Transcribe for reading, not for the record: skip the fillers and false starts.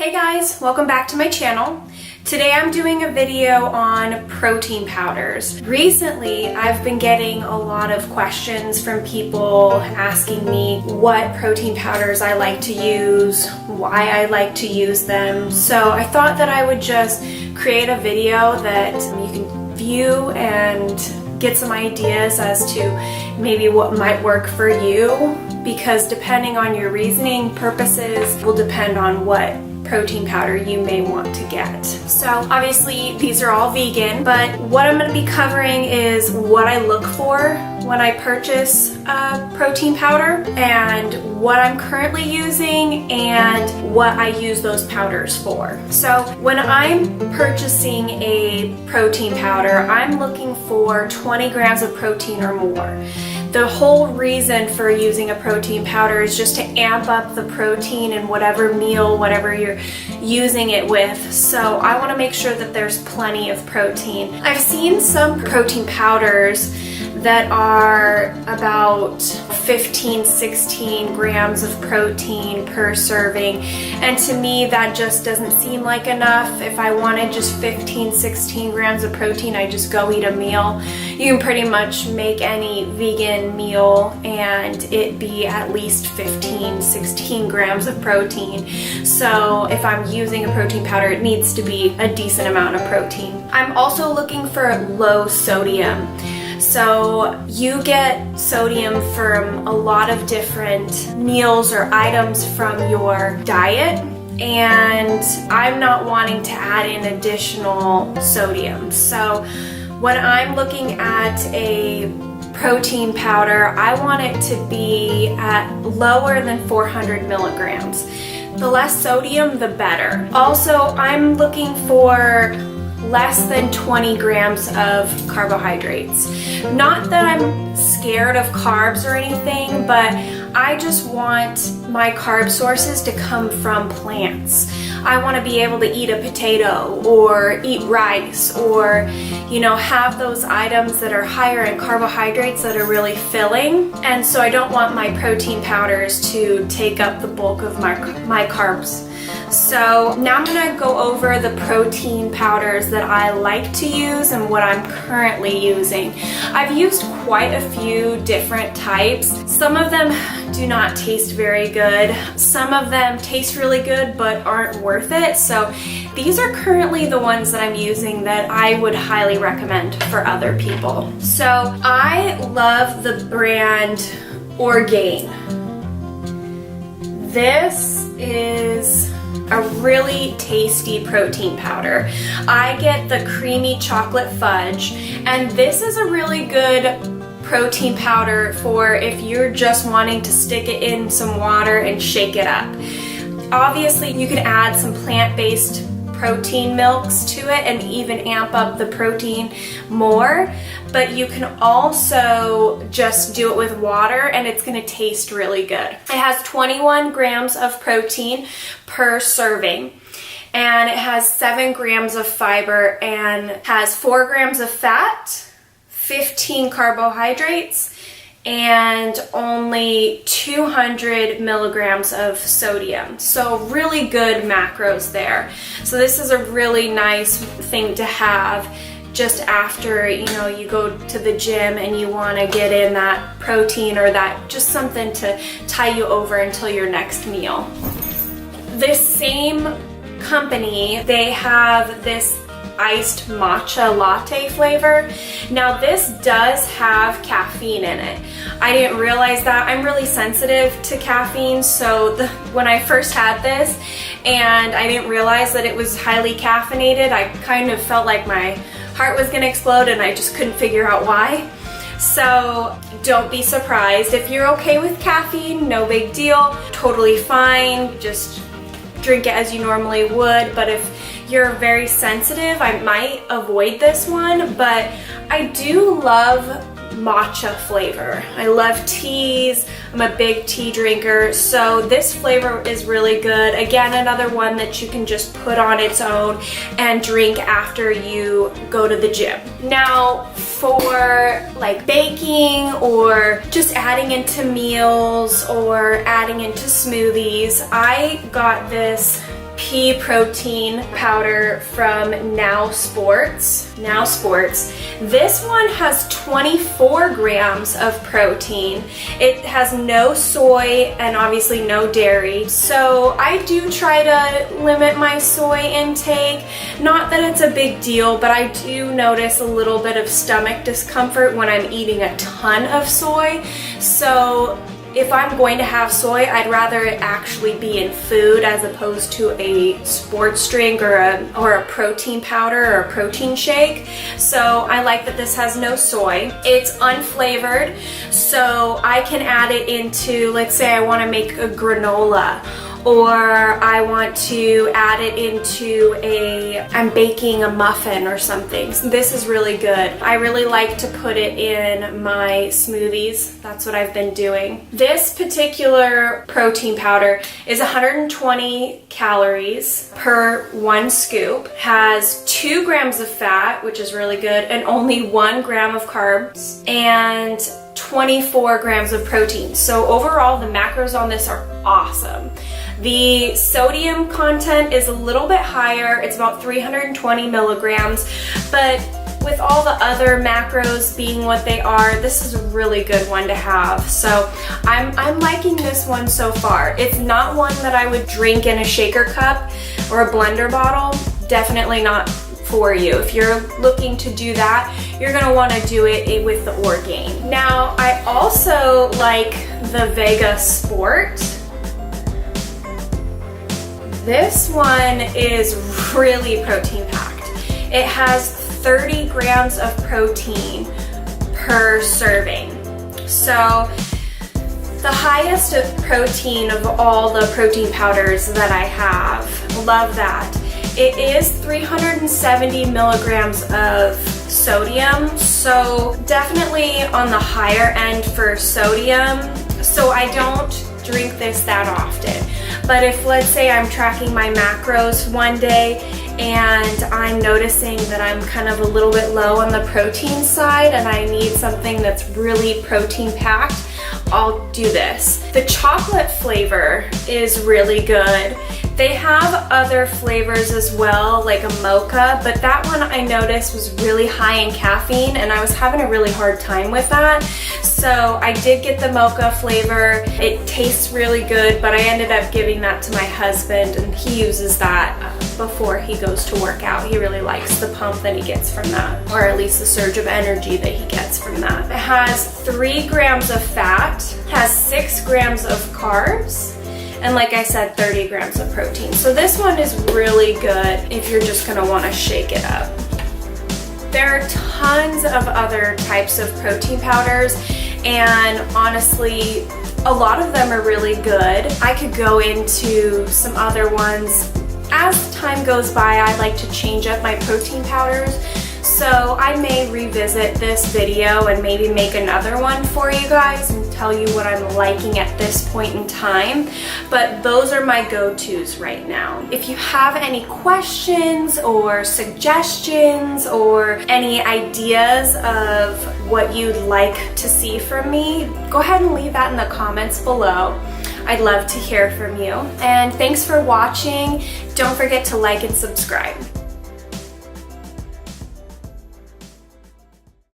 Hey guys, welcome back to my channel. Today I'm doing a video on protein powders. Recently, I've been getting a lot of questions from people asking me what protein powders I like to use, why I like to use them. So I thought that I would just create a video that you can view and get some ideas as to maybe what might work for you, because depending on your reasoning purposes will depend on what protein powder you may want to get. So obviously these are all vegan, but what I'm going to be covering is what I look for when I purchase a protein powder and what I'm currently using and what I use those powders for. So when I'm purchasing a protein powder, I'm looking for 20 grams of protein or more. The whole reason for using a protein powder is just to amp up the protein in whatever meal, whatever you're using it with. So I want to make sure that there's plenty of protein. I've seen some protein powders that are about 15-16 grams of protein per serving, and to me that just doesn't seem like enough. If I wanted just 15-16 grams of protein, I just go eat a meal. You can pretty much make any vegan meal and it be at least 15-16 grams of protein. So if I'm using a protein powder, it needs to be a decent amount of protein. I'm also looking for low sodium. So you get sodium from a lot of different meals or items from your diet, and I'm not wanting to add in additional sodium. So when I'm looking at a protein powder, I want it to be at lower than 400 milligrams. The less sodium, the better. Also, I'm looking for less than 20 grams of carbohydrates. Not that I'm scared of carbs or anything, but I just want my carb sources to come from plants. I want to be able to eat a potato or eat rice or, have those items that are higher in carbohydrates that are really filling. And so I don't want my protein powders to take up the bulk of my carbs. So now I'm going to go over the protein powders that I like to use and what I'm currently using. I've used quite a few different types. Some of them do not taste very good. Some of them taste really good but aren't worth it. So these are currently the ones that I'm using that I would highly recommend for other people. So I love the brand Orgain. This is a really tasty protein powder. I get the creamy chocolate fudge, and this is a really good protein powder for if you're just wanting to stick it in some water and shake it up. Obviously, you can add some plant-based protein milks to it and even amp up the protein more, but you can also just do it with water and it's going to taste really good. It has 21 grams of protein per serving, and it has 7 grams of fiber and has 4 grams of fat, 15 carbohydrates, and only 200 milligrams of sodium. So really good macros there. So this is a really nice thing to have just after you go to the gym and you want to get in that protein or that just something to tie you over until your next meal. This same company, they have this iced matcha latte flavor. Now this does have caffeine in it. I didn't realize that. I'm really sensitive to caffeine, so when I first had this and I didn't realize that it was highly caffeinated, I kind of felt like my heart was gonna explode and I just couldn't figure out why. So don't be surprised. If you're okay with caffeine, no big deal, totally fine. Just drink it as you normally would. But if you're very sensitive, I might avoid this one, but I do love matcha flavor. I love teas. I'm a big tea drinker, so this flavor is really good. Again, another one that you can just put on its own and drink after you go to the gym. Now, for like baking or just adding into meals or adding into smoothies, I got this pea protein powder from Now Sports. Now Sports. This one has 24 grams of protein. It has no soy and obviously no dairy. So I do try to limit my soy intake. Not that it's a big deal, but I do notice a little bit of stomach discomfort when I'm eating a ton of soy. So if I'm going to have soy, I'd rather it actually be in food as opposed to a sports drink or a protein powder or a protein shake. So I like that this has no soy. It's unflavored, so I can add it into, let's say I want to make a granola, or I want to add it into I'm baking a muffin or something. So this is really good. I really like to put it in my smoothies. That's what I've been doing. This particular protein powder is 120 calories per 1 scoop, has 2 grams of fat, which is really good, and only 1 gram of carbs, and 24 grams of protein. So overall, the macros on this are awesome. The sodium content is a little bit higher. It's about 320 milligrams, but with all the other macros being what they are, this is a really good one to have. So I'm liking this one so far. It's not one that I would drink in a shaker cup or a blender bottle. Definitely not for you. If you're looking to do that, you're gonna wanna do it with the Orgain. Now, I also like the Vega Sport. This one is really protein packed. It has 30 grams of protein per serving. So the highest of protein of all the protein powders that I have. Love that. It is 370 milligrams of sodium, so definitely on the higher end for sodium. So I don't drink this that often. But if, let's say, I'm tracking my macros one day and I'm noticing that I'm kind of a little bit low on the protein side and I need something that's really protein packed, I'll do this. The chocolate flavor is really good. They have other flavors as well, like a mocha, but that one I noticed was really high in caffeine and I was having a really hard time with that. So I did get the mocha flavor. It tastes really good, but I ended up giving that to my husband and he uses that before he goes to work out. He really likes the pump that he gets from that, or at least the surge of energy that he gets from that. It has 3 grams of fat, has 6 grams of carbs, and like I said, 30 grams of protein. So this one is really good if you're just gonna wanna shake it up. There are tons of other types of protein powders, and honestly, a lot of them are really good. I could go into some other ones. As time goes by, I like to change up my protein powders. So I may revisit this video and maybe make another one for you guys and tell you what I'm liking at this point in time. But those are my go-tos right now. If you have any questions or suggestions or any ideas of what you'd like to see from me, go ahead and leave that in the comments below. I'd love to hear from you. And thanks for watching. Don't forget to like and subscribe.